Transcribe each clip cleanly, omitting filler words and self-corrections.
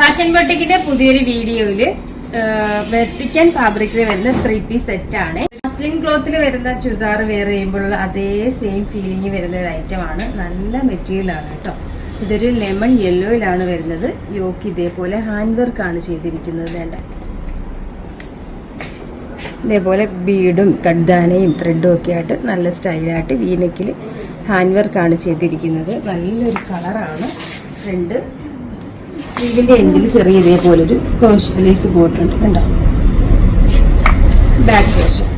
Fashion ബൊട്ടിക്കിന്റെ പുതിയൊരു വീഡിയോയില് വെർട്ടിക്കൻ ഫാബ്രിക്കിൽ വരുന്ന 3-piece സെറ്റ് ആണ്. മസ്ലിൻ ക്ലോത്തിൽ വരുന്ന ചുരിദാർ വെയർ ചെയ്യുമ്പോഴുള്ള അതേ സെയിം ഫീലിംഗ് വരുന്ന ഒരു ഐറ്റം ആണ്. നല്ല മെറ്റീരിയൽ ആണ് കേട്ടോ. ഇതൊരു ലെമൺ യെല്ലോയിലാണ് വരുന്നത്. യോക്ക് ഇതേപോലെ ഹാൻഡ് വർക്ക് ആണ് ചെയ്തിരിക്കുന്നത്. വേണ്ട ഇതേപോലെ ബീഡും കഡ്ദാനയും ത്രെഡും ഒക്കെ ആയിട്ട് നല്ല സ്റ്റൈലായിട്ട് വീനെക്കിൽ ഹാൻഡ് വർക്കാണ് ചെയ്തിരിക്കുന്നത്. നല്ലൊരു കളറാണ്. ഫ്രണ്ട് സ്ലീവിന്റെ എൻഡിൽ ചെറിയ ഇതേപോലൊരു ലേസ് പോയിട്ടുണ്ട് കണ്ടോ. ബാക്ക് വശം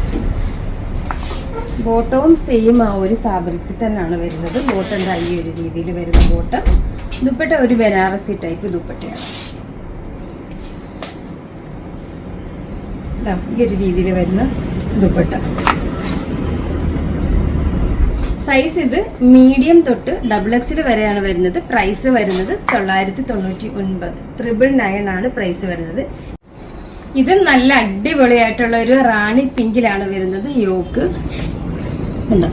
ബോട്ടവും സെയിം ആ ഒരു ഫാബ്രിക്കിൽ തന്നെയാണ് വരുന്നത്. ബോട്ടം എന്താ ഈ ഒരു രീതിയിൽ വരുന്ന ബോട്ടം. ദുപ്പട്ട ഒരു ബനാറസി ടൈപ്പ് ദുപ്പട്ടയാണ്. ഈ ഒരു രീതിയിൽ വരുന്ന ദുപ്പട്ട. സൈസ് ഇത് മീഡിയം തൊട്ട് XXL വരെയാണ് വരുന്നത്. പ്രൈസ് വരുന്നത് 999. 999 ആണ് പ്രൈസ് വരുന്നത്. ഇത് നല്ല അടിപൊളിയായിട്ടുള്ള ഒരു റാണി പിങ്കിലാണ് വരുന്നത്. യോക്ക് ഉണ്ട്.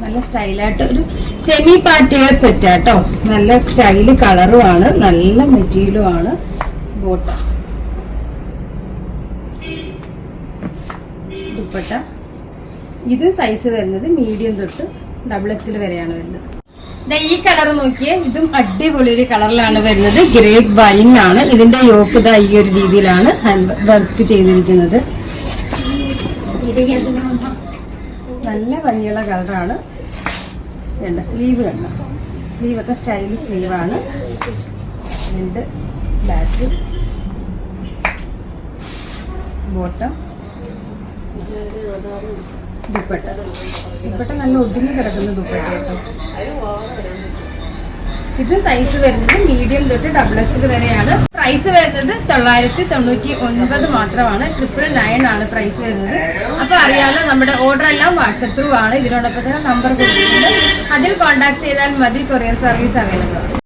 നല്ല സ്റ്റൈലായിട്ട് ഒരു സെമി പാർട്ടി വെയർ സെറ്റ് ആട്ടോ. നല്ല സ്റ്റൈല് കളറും ആണ്. നല്ല മെറ്റീരിയലും ആണ്. ബോട്ടം ദുപ്പട്ട. ഇത് സൈസ് വരുന്നത് മീഡിയം തൊട്ട് XXL വരെയാണ് വരുന്നത്. ഈ കളർ നോക്കിയേ, ഇതും അടിപൊളി ഒരു കളറിലാണ് വരുന്നത്. ഗ്രേപ്പ് വൈൻ ആണ്. ഇതിന്റെ യോക്ക് ഈ ഒരു രീതിയിലാണ് വർക്ക് ചെയ്തിരിക്കുന്നത്. നല്ല ഭംഗിയുള്ള കളറാണ്. വേണ്ട സ്ലീവ് കണ്ട, സ്ലീവ് ഒക്കെ സ്റ്റൈലിഷ് സ്ലീവാണ്. രണ്ട് ബാക്ക് ബോട്ടം ദുപ്പട്ട. ദുപ്പട്ട നല്ല ഒതുങ്ങി കിടക്കുന്ന ദുപ്പട്ട കേട്ടോ. ഇത് സൈസ് വരുന്നത് മീഡിയം തൊട്ട് XXL വരെയാണ്. പ്രൈസ് വരുന്നത് 999 മാത്രമാണ്. 999 ആണ് പ്രൈസ് വരുന്നത്. അപ്പൊ അറിയാലോ, നമ്മുടെ ഓർഡർ എല്ലാം വാട്സപ്പ് ത്രൂ ആണ്. ഇതിനോടൊപ്പം തന്നെ നമ്പർ കൊടുത്തിട്ടുണ്ട്. അതിൽ കോൺടാക്ട് ചെയ്താൽ മതി. കൊറിയർ സർവീസ് അവൈലബിൾ ആണ്.